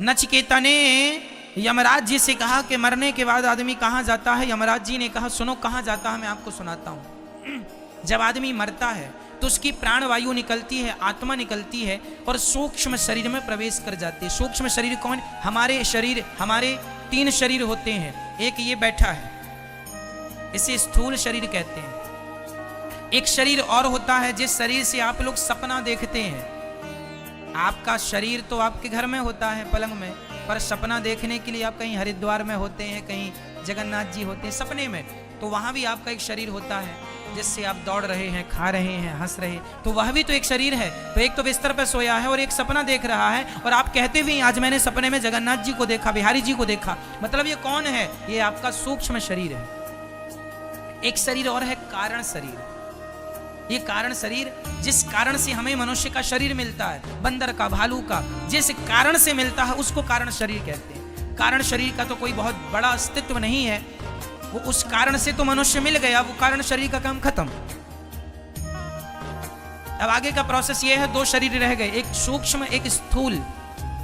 नचिकेता ने यमराज जी से कहा कि मरने के बाद आदमी कहाँ जाता है। यमराज जी ने कहा सुनो कहाँ जाता है, मैं आपको सुनाता हूँ। जब आदमी मरता है तो उसकी प्राणवायु निकलती है, आत्मा निकलती है और सूक्ष्म शरीर में प्रवेश कर जाती है। सूक्ष्म शरीर कौन? हमारे शरीर, हमारे 3 शरीर होते हैं। एक ये बैठा है, इसे स्थूल शरीर कहते हैं। एक शरीर और होता है जिस शरीर से आप लोग सपना देखते हैं। आपका शरीर तो आपके घर में होता है पलंग में, पर सपना देखने के लिए आप कहीं हरिद्वार में होते हैं, कहीं जगन्नाथ जी होते हैं सपने में, तो वहां भी आपका एक शरीर होता है जिससे आप दौड़ रहे हैं, खा रहे हैं, हंस रहे हैं, तो वह भी तो एक शरीर है। तो एक तो बिस्तर पर सोया है और एक सपना देख रहा है, और आप कहते भी आज मैंने सपने में जगन्नाथ जी को देखा, बिहारी जी को देखा। मतलब ये कौन है? ये आपका सूक्ष्म शरीर है। एक शरीर और है कारण शरीर। ये कारण शरीर जिस कारण से हमें मनुष्य का शरीर मिलता है, बंदर का, भालू का, जिस कारण से मिलता है उसको कारण शरीर कहते हैं। कारण शरीर का तो कोई बहुत बड़ा अस्तित्व नहीं है, वो उस कारण से तो मनुष्य मिल गया, वो कारण शरीर का काम खत्म। अब आगे का प्रोसेस ये है, 2 शरीर रह गए, एक सूक्ष्म एक स्थूल।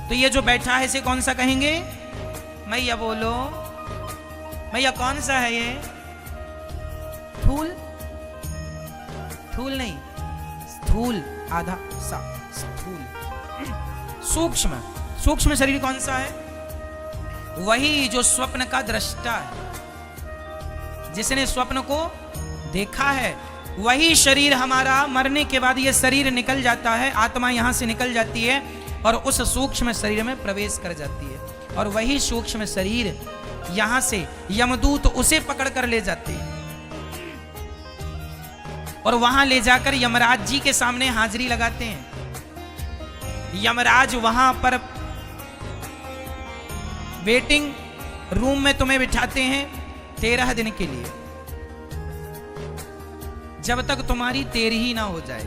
तो ये जो बैठा है इसे कौन सा कहेंगे? मैया बोलो, मैया कौन सा है ये? स्थूल? स्थूल नहीं, स्थूल आधा सा, स्थूल। सूक्ष्म, सूक्ष्म शरीर कौन सा है? वही जो स्वप्न का दृष्टा है, जिसने स्वप्न को देखा है। वही शरीर हमारा मरने के बाद ये शरीर निकल जाता है, आत्मा यहां से निकल जाती है और उस सूक्ष्म शरीर में प्रवेश कर जाती है। और वही सूक्ष्म शरीर यहां से यमदूत उसे पकड़ कर ले जाते हैं और वहां ले जाकर यमराज जी के सामने हाजिरी लगाते हैं। यमराज वहां पर वेटिंग रूम में तुम्हें बिठाते हैं 13 दिन के लिए, जब तक तुम्हारी 13वीं ना हो जाए।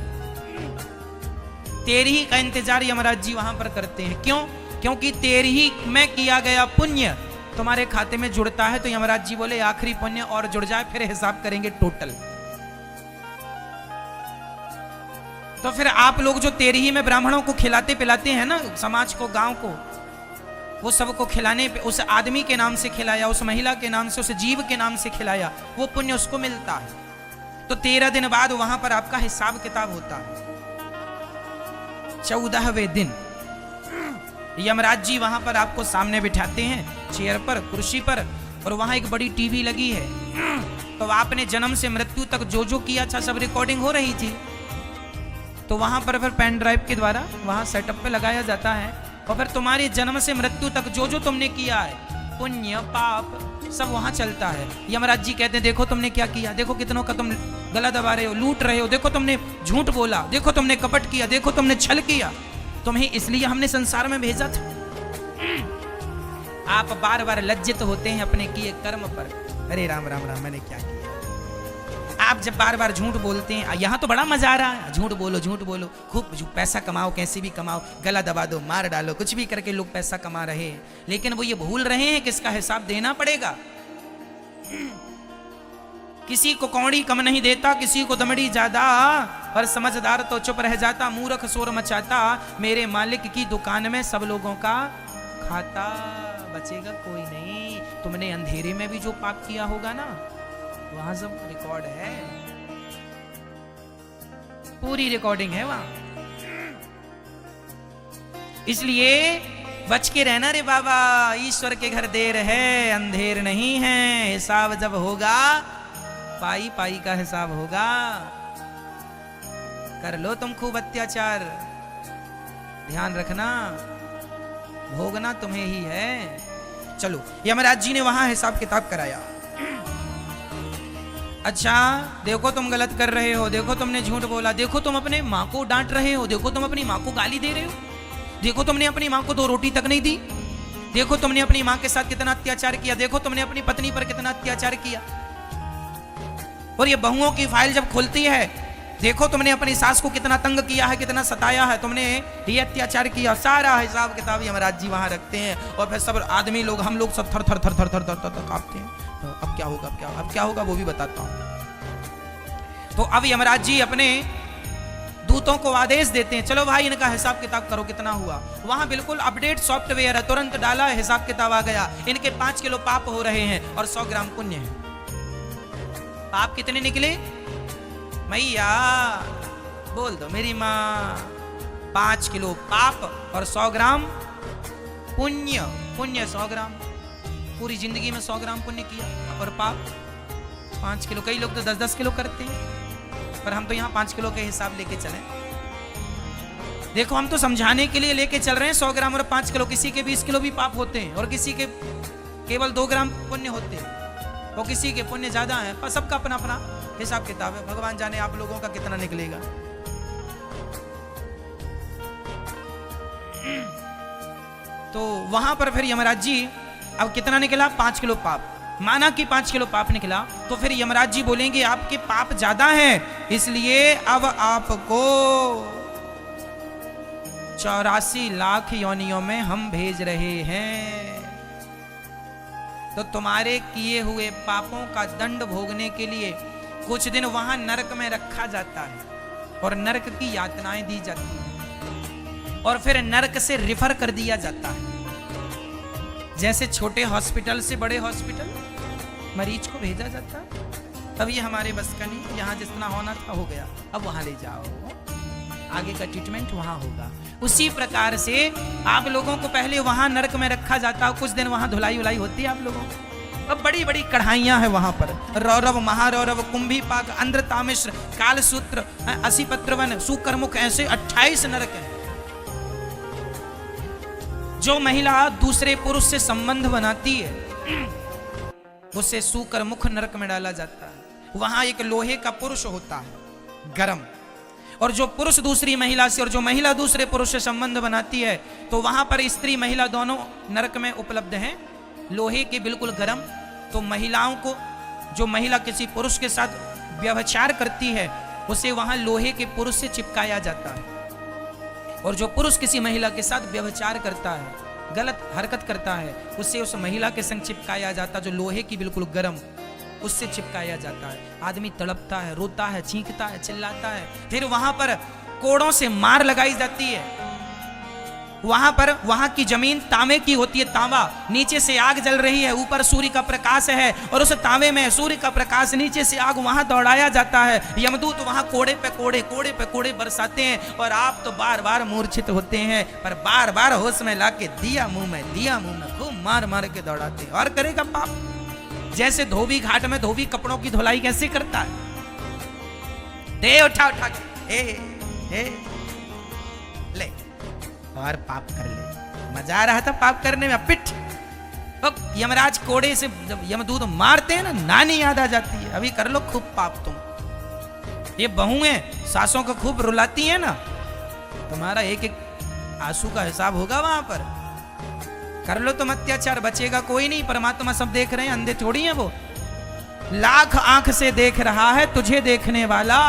13वीं का इंतजार यमराज जी वहां पर करते हैं। क्यों? क्योंकि 13वीं में किया गया पुण्य तुम्हारे खाते में जुड़ता है। तो यमराज जी बोले आखिरी पुण्य और जुड़ जाए, फिर हिसाब करेंगे टोटल। तो फिर आप लोग जो 13वीं में ब्राह्मणों को खिलाते पिलाते हैं ना, समाज को, गांव को, वो सबको खिलाने पे उस आदमी के नाम से खिलाया, उस महिला के नाम से, उस जीव के नाम से खिलाया, वो पुण्य उसको मिलता है। तो 13 दिन बाद वहां पर आपका हिसाब किताब होता है। 14वें दिन यमराज जी वहां पर आपको सामने बिठाते हैं, चेयर पर, कुर्सी पर, और वहां एक बड़ी टीवी लगी है। तो आपने जन्म से मृत्यु तक जो जो किया था सब रिकॉर्डिंग हो रही थी। तो वहां पर फिर पेन ड्राइव के द्वारा वहां सेटअप पे लगाया जाता है और फिर तुम्हारे जन्म से मृत्यु तक जो जो तुमने किया है, पुण्य पाप, सब वहां चलता है। यमराज जी कहते हैं देखो तुमने क्या किया, देखो कितनों का तुम गला दबा रहे हो, लूट रहे हो, देखो तुमने झूठ बोला, देखो तुमने कपट किया, देखो तुमने छल किया, तुम्हें इसलिए हमने संसार में भेजा था। आप बार बार लज्जित होते हैं अपने किए कर्म पर। अरे राम राम राम, मैंने क्या किया। आप जब बार बार झूठ बोलते हैं, यहाँ तो बड़ा मजा आ रहा है, झूठ बोलो, झूठ बोलो, खूब पैसा कमाओ, कैसे भी कमाओ, गला दबा दो, मार डालो, कुछ भी करके लोग पैसा कमा रहे हैं। लेकिन वो ये भूल रहे हैं कि इसका हिसाब देना पड़ेगा। किसी को कौड़ी कम नहीं देता, किसी को दमड़ी ज्यादा, और समझदार तो चुप रह जाता, मूर्ख शोर मचाता, मेरे मालिक की दुकान में सब लोगों का खाता, बचेगा कोई नहीं। तुमने अंधेरे में भी जो पाप किया होगा ना, वहां सब रिकॉर्ड है, पूरी रिकॉर्डिंग है वहां। इसलिए बच के रहना रे बाबा, ईश्वर के घर देर है अंधेर नहीं है। हिसाब जब होगा, पाई पाई का हिसाब होगा। कर लो तुम खूब अत्याचार, ध्यान रखना, भोगना तुम्हें ही है। चलो, यमराज जी ने वहां हिसाब किताब कराया। अच्छा, देखो तुम गलत कर रहे हो, देखो तुमने झूठ बोला, देखो तुम अपने माँ को डांट रहे हो, देखो तुम अपनी माँ को गाली दे रहे हो, देखो तुमने अपनी माँ को 2 रोटी तक नहीं दी, देखो तुमने अपनी माँ के साथ कितना अत्याचार किया, देखो तुमने अपनी पत्नी पर कितना अत्याचार किया। और ये बहुओं की फाइल जब खुलती है, देखो तुमने अपनी सास को कितना तंग किया है, कितना सताया है, तुमने ये अत्याचार किया। सारा हिसाब किताब यमराज जी वहां रखते हैं। और फिर सब आदमी लोग, हम लोग सब थर थर थर थर थर थर थर कांपते हैं। तो अब क्या होगा, अब क्या होगा वो भी बताता हूं। तो अब यमराज जी अपने दूतों को आदेश देते हैं, चलो भाई इनका हिसाब किताब करो कितना हुआ। वहां बिल्कुल अपडेट सॉफ्टवेयर है, तुरंत डाला, हिसाब किताब आ गया, इनके 5 किलो पाप हो रहे हैं और 100 ग्राम पुण्य है। पाप कितने निकले मैया? बोल दो मेरी माँ। 5 किलो पाप और 100 ग्राम पुण्य। पुण्य 100 ग्राम, पूरी जिंदगी में 100 ग्राम पुण्य किया, और पाप 5 किलो। कई लोग तो 10-10 किलो करते हैं, पर हम तो यहाँ 5 किलो के हिसाब लेके चले। देखो हम तो समझाने के लिए लेके चल रहे हैं 100 ग्राम और 5 किलो। किसी के 20 किलो भी पाप होते हैं और किसी के केवल 2 ग्राम पुण्य होते हैं, और किसी के पुण्य ज्यादा है। पर सबका अपना अपना हिसाब किताब है। भगवान जाने आप लोगों का कितना निकलेगा। तो वहां पर फिर यमराज जी, अब कितना निकला? 5 किलो पाप। माना कि 5 किलो पाप निकला, तो फिर यमराज जी बोलेंगे आपके पाप ज्यादा हैं, इसलिए अब आपको 84 लाख योनियों में हम भेज रहे हैं। तो तुम्हारे किए हुए पापों का दंड भोगने के लिए कुछ दिन वहां नरक में रखा जाता है, और नरक की यातनाएं दी जाती हैं, और फिर नरक से रिफर कर दिया जाता है। जैसे छोटे हॉस्पिटल से बड़े हॉस्पिटल मरीज को भेजा जाता है। अब ये हमारे बस का नहीं, यहाँ जितना होना था हो गया, अब वहां ले जाओ, आगे का ट्रीटमेंट वहां होगा। उसी प्रकार से आप लोगों को पहले वहां नरक में रखा जाता है, कुछ दिन वहां धुलाई उलाई होती है आप लोगों को। अब बड़ी बड़ी कढ़ाइयां हैं वहां पर, रौरव, महारौरव, कुंभीपाक, अंध्रतामिश्र, कालसूत्र, असिपत्रवन, सुकरमुख, ऐसे 28 नरक हैं। जो महिला दूसरे पुरुष से संबंध बनाती है उसे सूकर मुख नरक में डाला जाता है। वहां एक लोहे का पुरुष होता है गरम, और जो पुरुष दूसरी महिला से और जो महिला दूसरे पुरुष से संबंध बनाती है, तो वहां पर स्त्री महिला दोनों नरक में उपलब्ध हैं, लोहे के बिल्कुल गरम। तो महिलाओं को, जो महिला किसी पुरुष के साथ व्यभिचार करती है, उसे वहां लोहे के पुरुष से चिपकाया जाता है, और जो पुरुष किसी महिला के साथ व्यभिचार करता है, गलत हरकत करता है, उससे उस महिला के संग चिपकाया जाता, जो लोहे की बिल्कुल गरम, उससे चिपकाया जाता है। आदमी तड़पता है, रोता है, चीखता है, चिल्लाता है। फिर वहां पर कोड़ों से मार लगाई जाती है। वहां पर वहां की जमीन तांबे की होती है, तांबा, नीचे से आग जल रही है, ऊपर सूर्य का प्रकाश है, और उस तांबे में सूर्य का प्रकाश, नीचे से आग, वहां दौड़ाया जाता है। यमदूत वहां कोड़े पे कोड़े, कोड़े पे कोड़े बरसाते हैं, और आप तो बार बार मूर्छित होते हैं, पर बार बार होश में लाके दिया मुंह में, दिया मुंह में, खूब मार मार के दौड़ाते हैं। और करेगा पाप। जैसे धोबी घाट में धोबी कपड़ों की धुलाई कैसे करता है, दे उठा उठा के, ले और पाप कर ले। मजा आ रहा था पाप करने में। पिट यमराज कोड़े से जब यमदूत मारते हैं ना, नानी याद आ जाती है, अभी कर लो खूब पाप तुम। ये बहुएं सासों को खूब रुलाती हैं ना, तुम्हारा एक एक आंसू का हिसाब होगा वहां पर। कर लो तुम अत्याचार, बचेगा कोई नहीं। परमात्मा सब देख रहे हैं, अंधे थोड़ी हैं वो। लाख आंख से देख रहा है तुझे देखने वाला,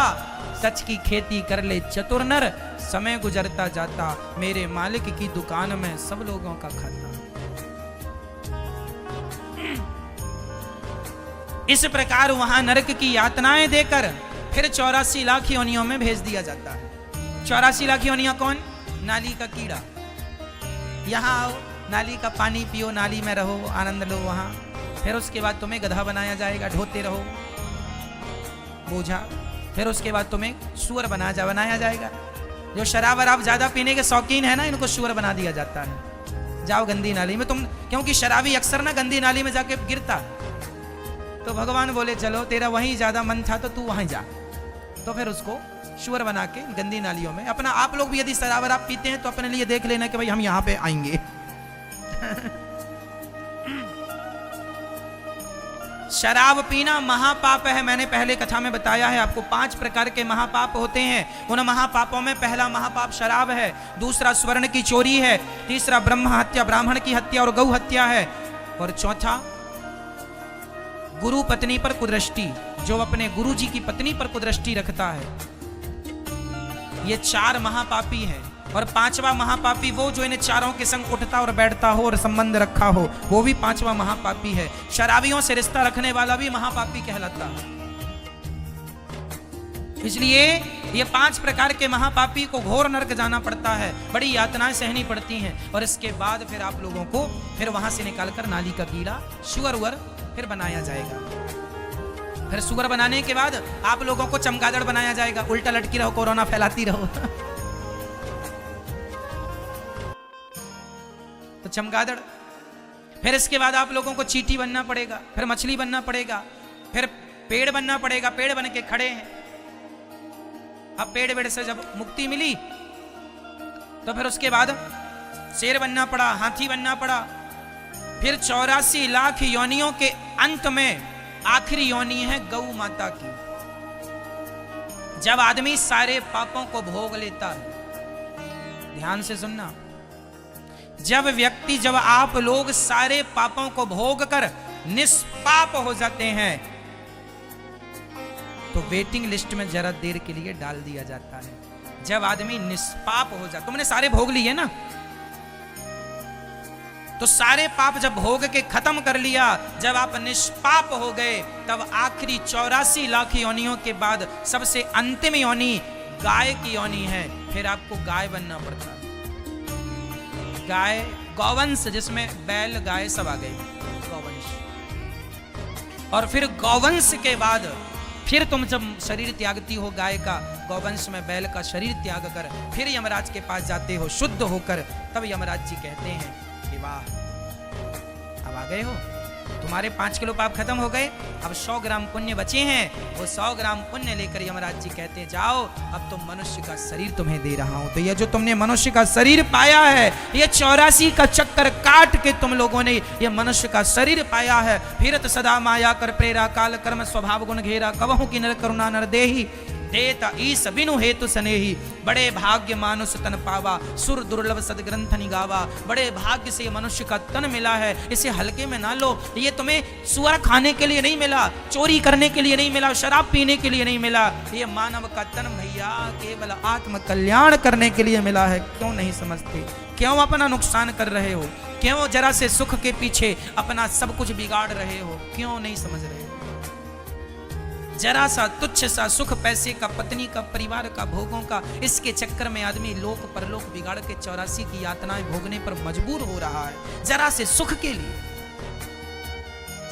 सच की खेती कर ले चतुर नर, समय गुजरता जाता मेरे मालिक की दुकान में सब लोगों का खाता। इस प्रकार वहां नरक की यातनाएं देकर फिर 84 लाख योनियों में भेज दिया जाता है। 84 लाख योनियां कौन? नाली का कीड़ा। यहां आओ, नाली का पानी पियो, नाली में रहो, आनंद लो वहां। फिर उसके बाद तुम्हें गधा बनाया जाएगा, ढोते रहो बोझा। फिर उसके बाद तुम्हें सुअर बनाया जाएगा। जो शराब वराब ज्यादा पीने के शौकीन है ना, इनको सुअर बना दिया जाता है। जाओ गंदी नाली में तुम, क्योंकि शराबी अक्सर ना गंदी नाली में जाके गिरता है। तो भगवान बोले चलो तेरा वहीं ज्यादा मन था तो तू वहीं जा। तो फिर उसको सुअर बना के गंदी नालियों में अपना, आप लोग भी यदि शराब वराब पीते हैं तो अपने लिए देख लेना कि भाई हम यहाँ पे आएंगे। शराब पीना महापाप है। मैंने पहले कथा में बताया है आपको, 5 प्रकार के महापाप होते हैं। उन महापापों में पहला महापाप शराब है, दूसरा स्वर्ण की चोरी है, तीसरा ब्रह्म हत्या, ब्राह्मण की हत्या और गौ हत्या है, और चौथा गुरु पत्नी पर कुदृष्टि, जो अपने गुरु जी की पत्नी पर कुदृष्टि रखता है। ये 4 महापापी हैं। और 5वां महापापी वो जो इन चारों के संग उठता और बैठता हो और संबंध रखा हो, वो भी 5वां महापापी है। शराबियों से रिश्ता रखने वाला भी महापापी कहलाता है। इसलिए ये 5 प्रकार के महापापी को घोर नरक जाना पड़ता है, बड़ी यातनाएं सहनी पड़ती हैं, और इसके बाद फिर आप लोगों को फिर वहां से निकालकर नाली का कीड़ा सुअर फिर बनाया जाएगा। फिर सुअर बनाने के बाद आप लोगों को चमगादड़ बनाया जाएगा, उल्टा लटकी रहो, कोरोना फैलाती रहो। तो चमगादड़, फिर इसके बाद आप लोगों को चींटी बनना पड़ेगा, फिर मछली बनना पड़ेगा, फिर पेड़ बनना पड़ेगा। पेड़ बन के खड़े हैं। अब पेड़ वेड़ से जब मुक्ति मिली तो फिर उसके बाद शेर बनना पड़ा, हाथी बनना पड़ा। फिर 84 लाख योनियों के अंत में आखिरी योनि है गौ माता की। जब आदमी सारे पापों को भोग लेता है, ध्यान से सुनना, जब आप लोग सारे पापों को भोग कर निष्पाप हो जाते हैं तो वेटिंग लिस्ट में जरा देर के लिए डाल दिया जाता है। जब आदमी निष्पाप हो जाता, तुमने सारे भोग लिए ना, तो सारे पाप जब भोग के खत्म कर लिया, जब आप निष्पाप हो गए, तब आखिरी 84 लाख योनियों के बाद सबसे अंतिम योनि गाय की योनि है। फिर आपको गाय बनना पड़ता है। गाय, गौवंश, जिसमें बैल गाय सब आ गए, गौवंश। और फिर गौवंश के बाद फिर तुम जब शरीर त्यागती हो गाय का, गौवंश में बैल का शरीर त्याग कर फिर यमराज के पास जाते हो शुद्ध होकर, तब यमराज जी कहते हैं कि वाह, अब आ गए हो, तुम्हारे 5 किलो पाप खत्म हो गए, अब 100 ग्राम पुण्य बचे हैं। वो 100 ग्राम पुण्य लेकर यमराज जी कहते हैं जाओ, अब तुम मनुष्य का शरीर तुम्हें दे रहा हूं। तो ये जो तुमने मनुष्य का शरीर पाया है, ये 84 का चक्कर काट के तुम लोगों ने ये मनुष्य का शरीर पाया है। फिरत सदा माया कर प्रेरा, काल कर्म स्वभाव गुण घेरा, कबहु की नर करुणा नर देही, देता ईस बिनु हेतु सनेही, बड़े भाग्य मानुष तन पावा, सुर दुर्लभ सदग्रंथ निगावा। बड़े भाग्य से मनुष्य का तन मिला है, इसे हल्के में ना लो। ये तुम्हें सुअर खाने के लिए नहीं मिला, चोरी करने के लिए नहीं मिला, शराब पीने के लिए नहीं मिला। ये मानव का तन भैया केवल आत्म कल्याण करने के लिए मिला है। क्यों नहीं समझते? क्यों अपना नुकसान कर रहे हो? क्यों जरा से सुख के पीछे अपना सब कुछ बिगाड़ रहे हो? क्यों नहीं समझ रहे हो? जरा सा तुच्छ सा सुख, पैसे का, पत्नी का, परिवार का, भोगों का, इसके चक्कर में आदमी लोक परलोक बिगाड़ के 84 की यातनाएं भोगने पर मजबूर हो रहा है। जरा से सुख के लिए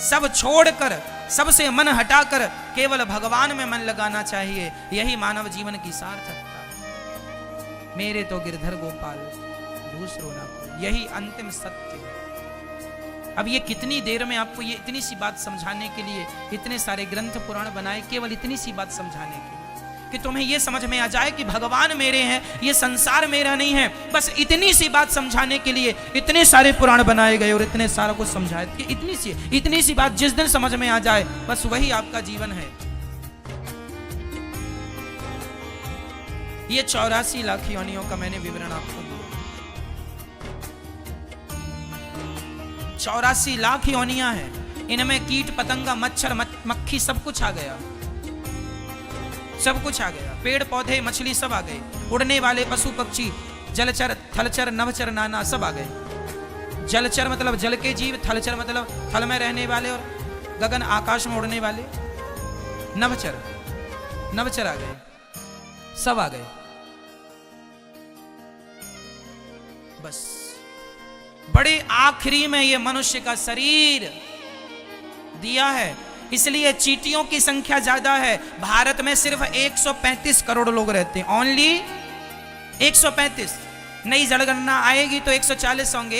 सब छोड़कर, सबसे मन हटाकर केवल भगवान में मन लगाना चाहिए। यही मानव जीवन की सार्थकता है। मेरे तो गिरधर गोपाल, दूसरों ना कोई, यही अंतिम सत्य है। अब ये कितनी देर में आपको ये इतनी सी बात समझाने के लिए इतने सारे ग्रंथ पुराण बनाए, केवल इतनी सी बात समझाने के लिए कि तुम्हें ये समझ में आ जाए कि भगवान मेरे हैं, ये संसार मेरा नहीं है। बस इतनी सी बात समझाने के लिए इतने सारे पुराण बनाए गए और इतने सारा कुछ समझाए कि इतनी सी बात जिस दिन समझ में आ जाए, बस वही आपका जीवन है। ये 84 लाख योनियों का मैंने विवरण आपको, 84 लाख योनियां हैं। इनमें कीट पतंगा, मच्छर, मक्खी सब कुछ आ गया, सब कुछ आ गया। पेड़ पौधे, मछली सब आ गए, उड़ने वाले पशु पक्षी, जलचर, थलचर, नभचर, नाना सब आ गए। जलचर मतलब जल के जीव, थलचर मतलब थल में रहने वाले और गगन आकाश में उड़ने वाले। नभचर, नभचर आ गए, सब आ गए। बस बड़े आखिरी में ये मनुष्य का शरीर दिया है, इसलिए चींटियों की संख्या ज्यादा है। भारत में सिर्फ 135 करोड़ लोग रहते हैं, ओनली 135। नई जनगणना आएगी तो 140 होंगे,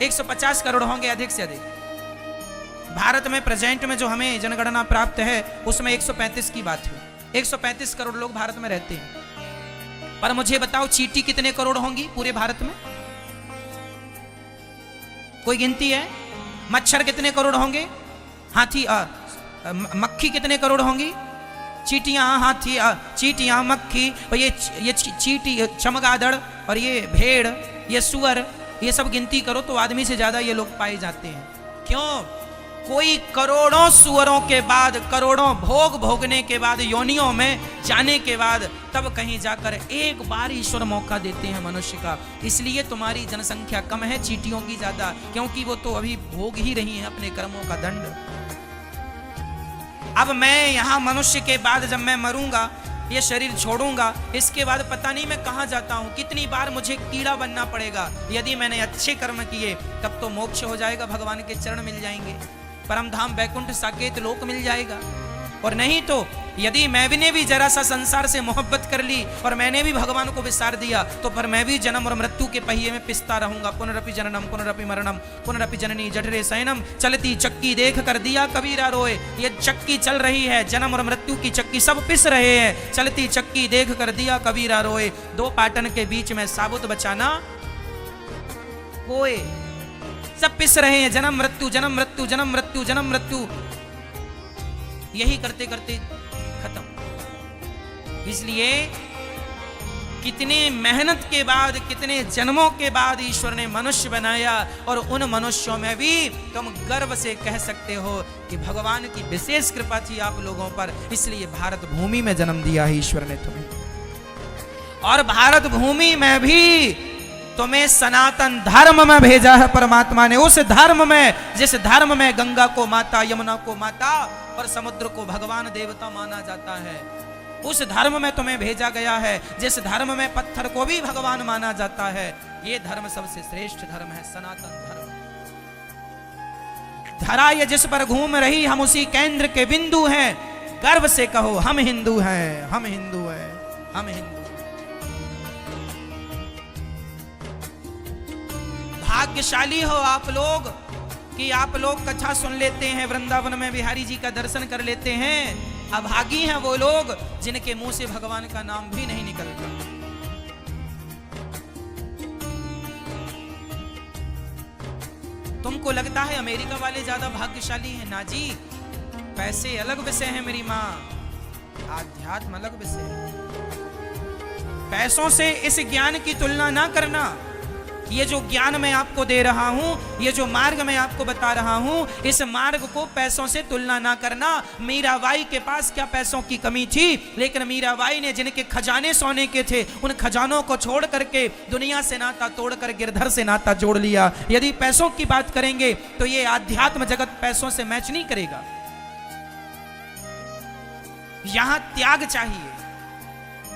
150 करोड़ होंगे अधिक से अधिक। भारत में प्रेजेंट में जो हमें जनगणना प्राप्त है उसमें 135 की बात है। 135 करोड़ लोग भारत में रहते हैं। पर मुझे बताओ चींटी कितने करोड़ होंगी पूरे भारत में? कोई गिनती है? मच्छर कितने करोड़ होंगे? हाथी, मक्खी कितने करोड़ होंगी? चींटियां, हाथी, चींटियां, मक्खी, और ये चींटी, चमगादड़, और ये भेड़, ये सुअर, ये सब गिनती करो तो आदमी से ज्यादा ये लोग पाए जाते हैं। क्यों? कोई करोड़ों सुअरों के बाद, करोड़ों भोग भोगने के बाद, योनियों में जाने के बाद, तब कहीं जाकर एक बार ईश्वर मौका देते हैं मनुष्य का। इसलिए तुम्हारी जनसंख्या कम है, चींटियों की ज्यादा, क्योंकि वो तो अभी भोग ही रही हैं अपने कर्मों का दंड। अब मैं यहां मनुष्य के बाद जब मैं मरूंगा ये शरीर छोड़ूंगा, इसके बाद पता नहीं मैं कहाँ जाता हूँ, कितनी बार मुझे कीड़ा बनना पड़ेगा। यदि मैंने अच्छे कर्म किए तब तो मोक्ष हो जाएगा, भगवान के चरण मिल जाएंगे, परम धाम वैकुंठ साकेत लोक मिल जाएगा। और नहीं तो यदि मैंने भी जरा सा संसार से मोहब्बत कर ली और मैंने भी भगवान को विसार दिया, तो पर मैं भी जन्म और मृत्यु के पहिए में पिसता रहूंगा। पुनरपि जननम पुनरपि मरणम पुनरपि जननी जठरे शयनम, चलती चक्की देख कर दिया कबीरा रोए। ये चक्की चल रही है, जन्म और मृत्यु की चक्की, सब पिस रहे हैं। चलती चक्की देख कर दिया कबीरा रोए, दो पाटन के बीच में साबुत बचाना कोए। सब पिस रहे हैं, जन्म मृत्यु जन्म मृत्यु जन्म मृत्यु जन्म मृत्यु, यही करते करते खत्म। इसलिए कितने मेहनत के बाद, कितने जन्मों के बाद ईश्वर ने मनुष्य बनाया, और उन मनुष्यों में भी तुम गर्व से कह सकते हो कि भगवान की विशेष कृपा थी आप लोगों पर, इसलिए भारत भूमि में जन्म दिया है ईश्वर ने तुम्हें। और भारत भूमि में भी तुम्हें सनातन धर्म में भेजा है परमात्मा ने। उस धर्म में, जिस धर्म में गंगा को माता, यमुना को माता और समुद्र को भगवान देवता माना जाता है, उस धर्म में तुम्हें भेजा गया है। जिस धर्म में पत्थर को भी भगवान माना जाता है, ये धर्म सबसे श्रेष्ठ धर्म है, सनातन धर्म। धरा ये जिस पर घूम रही, हम उसी केंद्र के बिंदु हैं। गर्व से कहो हम हिंदू हैं, हम हिंदू हैं, हम हिंदू। भाग्यशाली हो आप लोग कि आप लोग कथा सुन लेते हैं, वृंदावन में बिहारी जी का दर्शन कर लेते हैं। अभागी हैं वो लोग जिनके मुंह से भगवान का नाम भी नहीं निकलता। तुमको लगता है अमेरिका वाले ज्यादा भाग्यशाली हैं? ना जी, पैसे अलग विषय है मेरी माँ, आध्यात्म अलग विषय है। पैसों से इस ज्ञान की तुलना ना करना। ये जो ज्ञान मैं आपको दे रहा हूं, ये जो मार्ग मैं आपको बता रहा हूं, इस मार्ग को पैसों से तुलना ना करना। मीराबाई के पास क्या पैसों की कमी थी, लेकिन मीराबाई ने जिनके खजाने सोने के थे, उन खजानों को छोड़ करके दुनिया से नाता तोड़कर गिरधर से नाता जोड़ लिया। यदि पैसों की बात करेंगे तो ये आध्यात्म जगत पैसों से मैच नहीं करेगा। यहां त्याग चाहिए,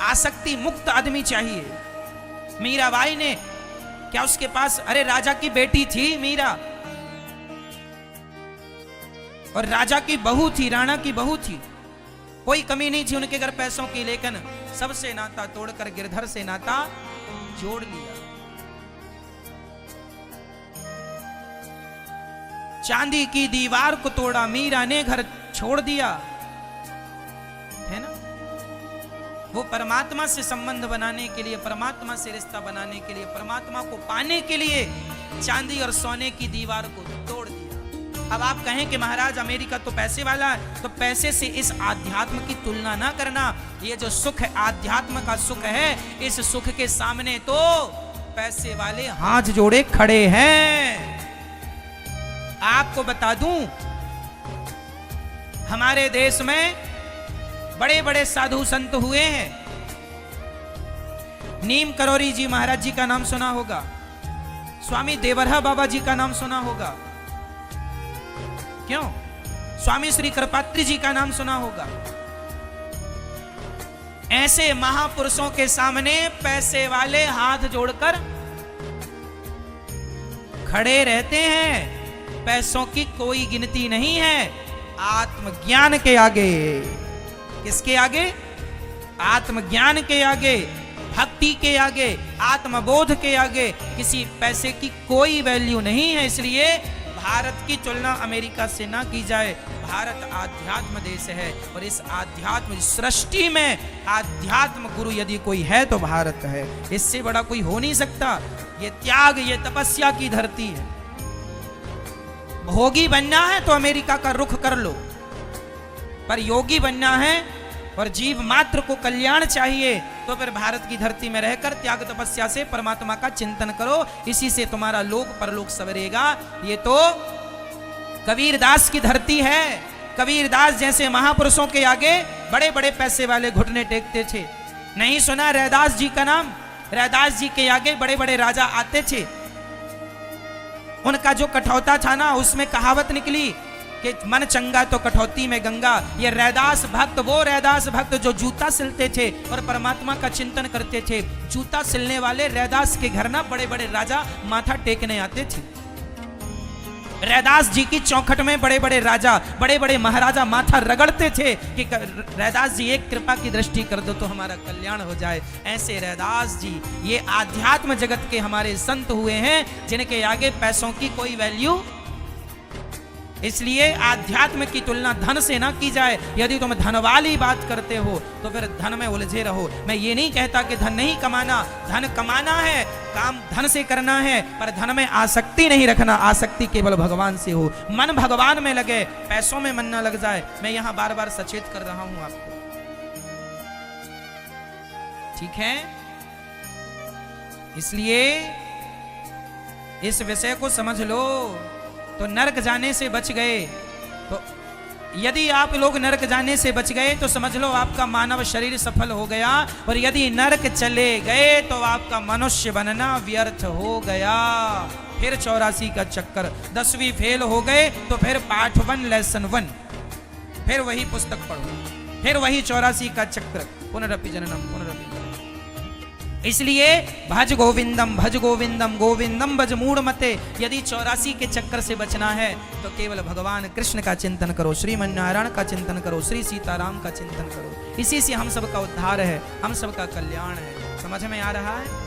आसक्ति मुक्त आदमी चाहिए। मीराबाई ने क्या उसके पास, अरे राजा की बेटी थी मीरा, और राजा की बहू थी, राणा की बहू थी, कोई कमी नहीं थी उनके घर पैसों की, लेकिन सबसे नाता तोड़कर गिरधर से नाता जोड़ लिया। चांदी की दीवार को तोड़ा, मीरा ने घर छोड़ दिया, है ना। वो परमात्मा से संबंध बनाने के लिए, परमात्मा से रिश्ता बनाने के लिए, परमात्मा को पाने के लिए चांदी और सोने की दीवार को तोड़ दिया। अब आप कहें कि महाराज अमेरिका तो पैसे वाला है, तो पैसे से इस आध्यात्म की तुलना ना करना। ये जो सुख है, आध्यात्म का सुख है, इस सुख के सामने तो पैसे वाले हाथ जोड़े खड़े हैं। आपको बता दूं, हमारे देश में बड़े बड़े साधु संत हुए हैं। नीम करोरी जी महाराज जी का नाम सुना होगा, स्वामी देवरहा बाबा जी का नाम सुना होगा, क्यों? स्वामी श्री कृपात्री जी का नाम सुना होगा। ऐसे महापुरुषों के सामने पैसे वाले हाथ जोड़कर खड़े रहते हैं। पैसों की कोई गिनती नहीं है आत्मज्ञान के आगे। किसके आगे? आत्मज्ञान के आगे, भक्ति के आगे, आत्मबोध के आगे किसी पैसे की कोई वैल्यू नहीं है। इसलिए भारत की तुलना अमेरिका से ना की जाए। भारत आध्यात्म देश है, और इस आध्यात्म सृष्टि में आध्यात्म गुरु यदि कोई है तो भारत है। इससे बड़ा कोई हो नहीं सकता। ये त्याग, ये तपस्या की धरती है। भोगी बनना है तो अमेरिका का रुख कर लो, पर योगी बनना है और जीव मात्र को कल्याण चाहिए तो फिर भारत की धरती में रहकर त्याग तपस्या से परमात्मा का चिंतन करो। इसी से तुम्हारा लोक परलोक सवरेगा। ये तो कबीरदास की धरती है। कबीरदास जैसे महापुरुषों के आगे बड़े बड़े पैसे वाले घुटने टेकते थे। नहीं सुना रैदास जी का नाम? रैदास जी के आगे बड़े बड़े राजा आते थे। उनका जो कठौता था ना, उसमें कहावत निकली कि मन चंगा तो कठौती में गंगा। ये रैदास भक्त, वो रैदास भक्त जो जूता सिलते थे और परमात्मा का चिंतन करते थे। जूता सिलने वाले रैदास के घर ना बड़े बड़े राजा माथा टेकने आते थे। रैदास जी की चौखट में बड़े बड़े राजा, बड़े बड़े महाराजा माथा रगड़ते थे कि रैदास जी एक कृपा की दृष्टि कर दो तो हमारा कल्याण हो जाए। ऐसे रैदास जी ये आध्यात्म जगत के हमारे संत हुए हैं जिनके आगे पैसों की कोई वैल्यू। इसलिए आध्यात्म की तुलना धन से ना की जाए। यदि तुम धन वाली बात करते हो तो फिर धन में उलझे रहो। मैं ये नहीं कहता कि धन नहीं कमाना, धन कमाना है, काम धन से करना है, पर धन में आसक्ति नहीं रखना। आसक्ति केवल भगवान से हो, मन भगवान में लगे, पैसों में मन ना लग जाए। मैं यहां बार बार सचेत कर रहा हूं आपको, ठीक है? इसलिए इस विषय को समझ लो। तो नरक जाने से बच गए, तो यदि आप लोग नरक जाने से बच गए तो समझ लो आपका मानव शरीर सफल हो गया। और यदि नरक चले गए तो आपका मनुष्य बनना व्यर्थ हो गया। फिर 84 का चक्कर, 10वीं फेल हो गए तो फिर पाठ 1 लेसन 1, फिर वही पुस्तक पढ़ो, फिर वही 84 का चक्र, पुनरपि जननम पुनरपि। इसलिए भज गोविंदम गोविंदम भज मूढ़ मते। यदि 84 के चक्कर से बचना है तो केवल भगवान कृष्ण का चिंतन करो, श्रीमन नारायण का चिंतन करो, श्री सीताराम का चिंतन करो। इसी से हम सबका उद्धार है, हम सबका कल्याण है। समझ में आ रहा है?